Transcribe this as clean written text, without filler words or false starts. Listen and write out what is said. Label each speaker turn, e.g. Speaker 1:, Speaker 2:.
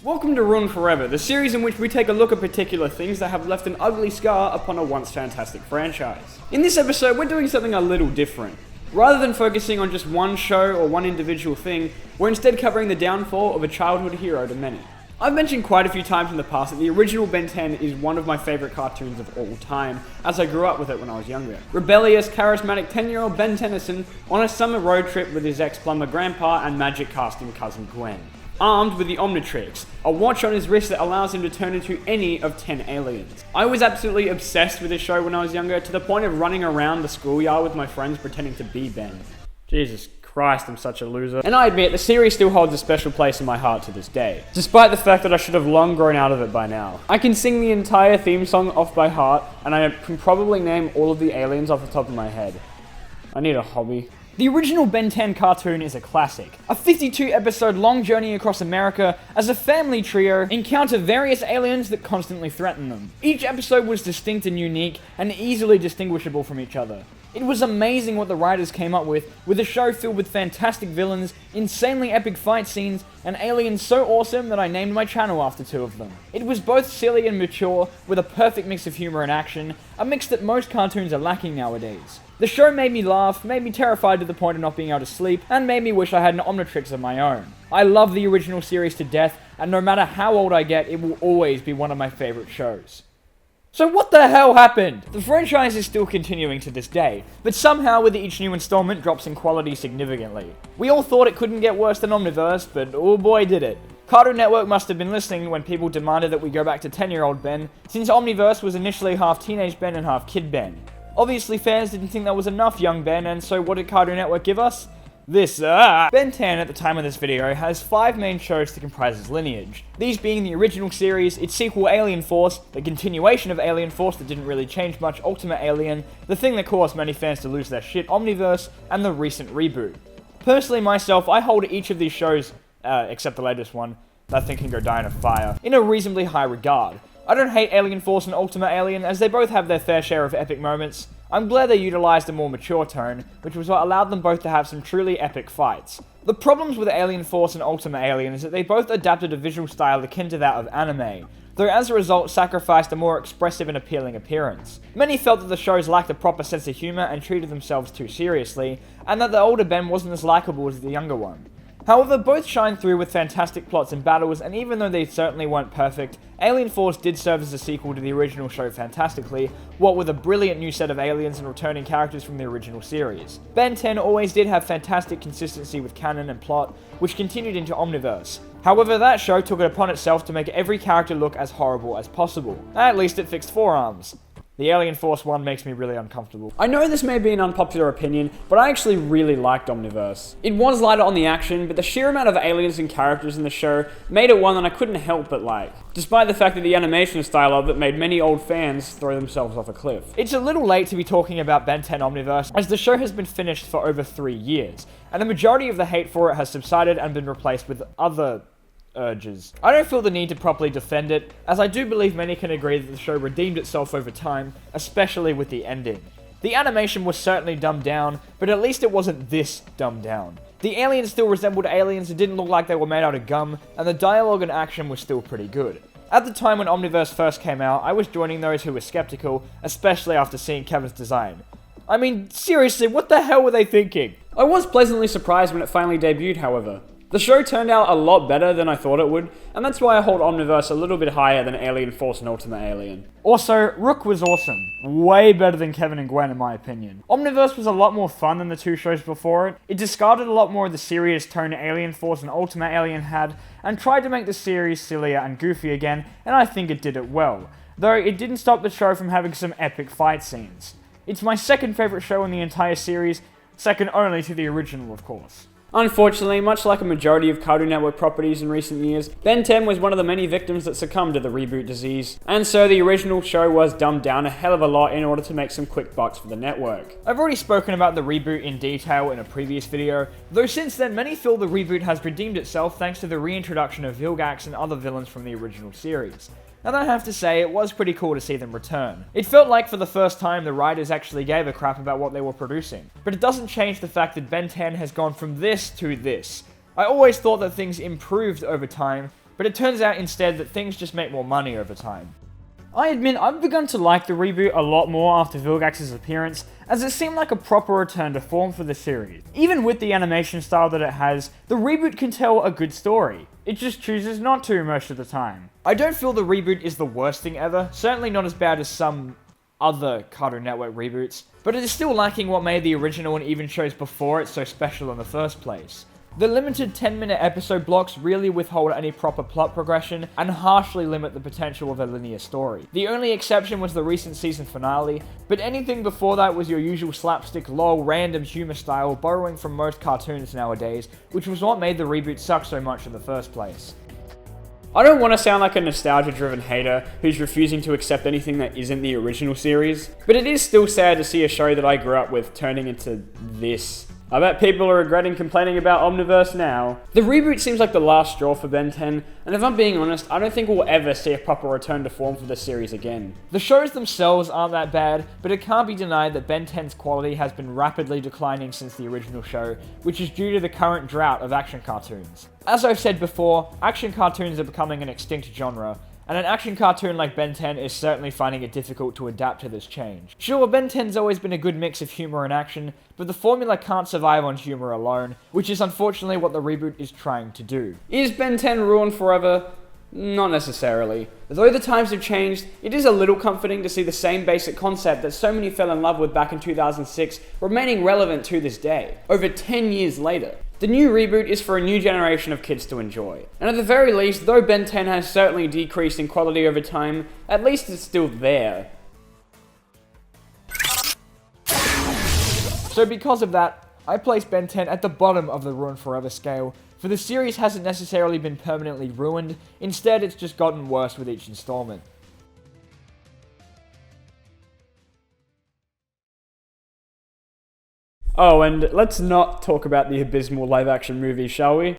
Speaker 1: Welcome to Ruined Forever, the series in which we take a look at particular things that have left an ugly scar upon a once fantastic franchise. In this episode, we're doing something a little different. Rather than focusing on just one show or one individual thing, we're instead covering the downfall of a childhood hero to many. I've mentioned quite a few times in the past that the original Ben 10 is one of my favourite cartoons of all time, as I grew up with it when I was younger. Rebellious, charismatic 10-year-old Ben Tennyson on a summer road trip with his ex-plumber grandpa and magic casting cousin Gwen. Armed with the Omnitrix, a watch on his wrist that allows him to turn into any of 10 aliens. I was absolutely obsessed with this show when I was younger, to the point of running around the schoolyard with my friends pretending to be Ben. Jesus Christ, I'm such a loser. And I admit, the series still holds a special place in my heart to this day, despite the fact that I should have long grown out of it by now. I can sing the entire theme song off by heart, and I can probably name all of the aliens off the top of my head. I need a hobby. The original Ben 10 cartoon is a classic. A 52-episode long journey across America as a family trio encounter various aliens that constantly threaten them. Each episode was distinct and unique, and easily distinguishable from each other. It was amazing what the writers came up with a show filled with fantastic villains, insanely epic fight scenes, and aliens so awesome that I named my channel after two of them. It was both silly and mature, with a perfect mix of humor and action, a mix that most cartoons are lacking nowadays. The show made me laugh, made me terrified to the point of not being able to sleep, and made me wish I had an Omnitrix of my own. I love the original series to death, and no matter how old I get, it will always be one of my favorite shows. So what the hell happened? The franchise is still continuing to this day, but somehow with each new installment drops in quality significantly. We all thought it couldn't get worse than Omniverse, but oh boy did it. Cartoon Network must have been listening when people demanded that we go back to 10-year-old Ben, since Omniverse was initially half teenage Ben and half kid Ben. Obviously fans didn't think that was enough young Ben, and so what did Cartoon Network give us? This. Ben 10 at the time of this video has 5 main shows to comprise his lineage. These being the original series, its sequel Alien Force, the continuation of Alien Force that didn't really change much, Ultimate Alien, the thing that caused many fans to lose their shit, Omniverse, and the recent reboot. Personally myself, I hold each of these shows, except the latest one, that thing can go die in a fire, in a reasonably high regard. I don't hate Alien Force and Ultimate Alien, as they both have their fair share of epic moments. I'm glad they utilised a more mature tone, which was what allowed them both to have some truly epic fights. The problems with Alien Force and Ultimate Alien is that they both adapted a visual style akin to that of anime, though as a result sacrificed a more expressive and appealing appearance. Many felt that the shows lacked a proper sense of humour and treated themselves too seriously, and that the older Ben wasn't as likeable as the younger one. However, both shine through with fantastic plots and battles, and even though they certainly weren't perfect, Alien Force did serve as a sequel to the original show fantastically, what with a brilliant new set of aliens and returning characters from the original series. Ben 10 always did have fantastic consistency with canon and plot, which continued into Omniverse. However, that show took it upon itself to make every character look as horrible as possible. At least it fixed forearms. The Alien Force one makes me really uncomfortable. I know this may be an unpopular opinion, but I actually really liked Omniverse. It was lighter on the action, but the sheer amount of aliens and characters in the show made it one that I couldn't help but like, despite the fact that the animation style of it made many old fans throw themselves off a cliff. It's a little late to be talking about Ben 10 Omniverse, as the show has been finished for over 3 years, and the majority of the hate for it has subsided and been replaced with other urges. I don't feel the need to properly defend it, as I do believe many can agree that the show redeemed itself over time, especially with the ending. The animation was certainly dumbed down, but at least it wasn't this dumbed down. The aliens still resembled aliens and didn't look like they were made out of gum, and the dialogue and action was still pretty good. At the time when Omniverse first came out, I was joining those who were skeptical, especially after seeing Kevin's design. I mean, seriously, what the hell were they thinking? I was pleasantly surprised when it finally debuted, however. The show turned out a lot better than I thought it would, and that's why I hold Omniverse a little bit higher than Alien Force and Ultimate Alien. Also, Rook was awesome. Way better than Kevin and Gwen in my opinion. Omniverse was a lot more fun than the 2 shows before it. It discarded a lot more of the serious tone Alien Force and Ultimate Alien had, and tried to make the series sillier and goofy again, and I think it did it well. Though it didn't stop the show from having some epic fight scenes. It's my second favourite show in the entire series, second only to the original of course. Unfortunately, much like a majority of Cartoon Network properties in recent years, Ben 10 was one of the many victims that succumbed to the reboot disease, and so the original show was dumbed down a hell of a lot in order to make some quick bucks for the network. I've already spoken about the reboot in detail in a previous video, though since then many feel the reboot has redeemed itself thanks to the reintroduction of Vilgax and other villains from the original series. And I have to say, it was pretty cool to see them return. It felt like for the first time the writers actually gave a crap about what they were producing. But it doesn't change the fact that Ben 10 has gone from this to this. I always thought that things improved over time,
Speaker 2: but it turns out instead that things just make more money over time.
Speaker 1: I admit I've begun to like the reboot a lot more after Vilgax's appearance, as it seemed like a proper return to form for the series. Even with the animation style that it has, the reboot can tell a good story. It just chooses not to most of the time. I don't feel the reboot is the worst thing ever, certainly not as bad as some other Cartoon Network reboots, but it is still lacking what made the original and even shows before it so special in the first place. The limited 10-minute episode blocks really withhold any proper plot progression and harshly limit the potential of a linear story. The only exception was the recent season finale, but anything before that was your usual slapstick, lol, random humor style borrowing from most cartoons nowadays, which was what made the reboot suck so much in the first place. I don't want to sound like a nostalgia-driven hater who's refusing to accept anything that isn't the original series, but it is still sad to see a show that I grew up with turning into this. I bet people are regretting complaining about Omniverse now. The reboot seems like the last straw for Ben 10, and if I'm being honest, I don't think we'll ever see a proper return to form for the series again. The shows themselves aren't that bad, but it can't be denied that Ben 10's quality has been rapidly declining since the original show, which is due to the current drought of action cartoons. As I've said before, action cartoons are becoming an extinct genre, and an action cartoon like Ben 10 is certainly finding it difficult to adapt to this change. Sure, Ben 10's always been a good mix of humor and action, but the formula can't survive on humor alone, which is unfortunately what the reboot is trying to do. Is Ben 10 ruined forever? Not necessarily. Though the times have changed, it is a little comforting to see the same basic concept that so many fell in love with back in 2006 remaining relevant to this day, over 10 years later. The new reboot is for a new generation of kids to enjoy. And at the very least, though Ben 10 has certainly decreased in quality over time, at least it's still there. So because of that, I place Ben 10 at the bottom of the Ruined Forever scale, for the series hasn't necessarily been permanently ruined, instead it's just gotten worse with each installment. Oh, and let's not talk about the abysmal live-action movie, shall we?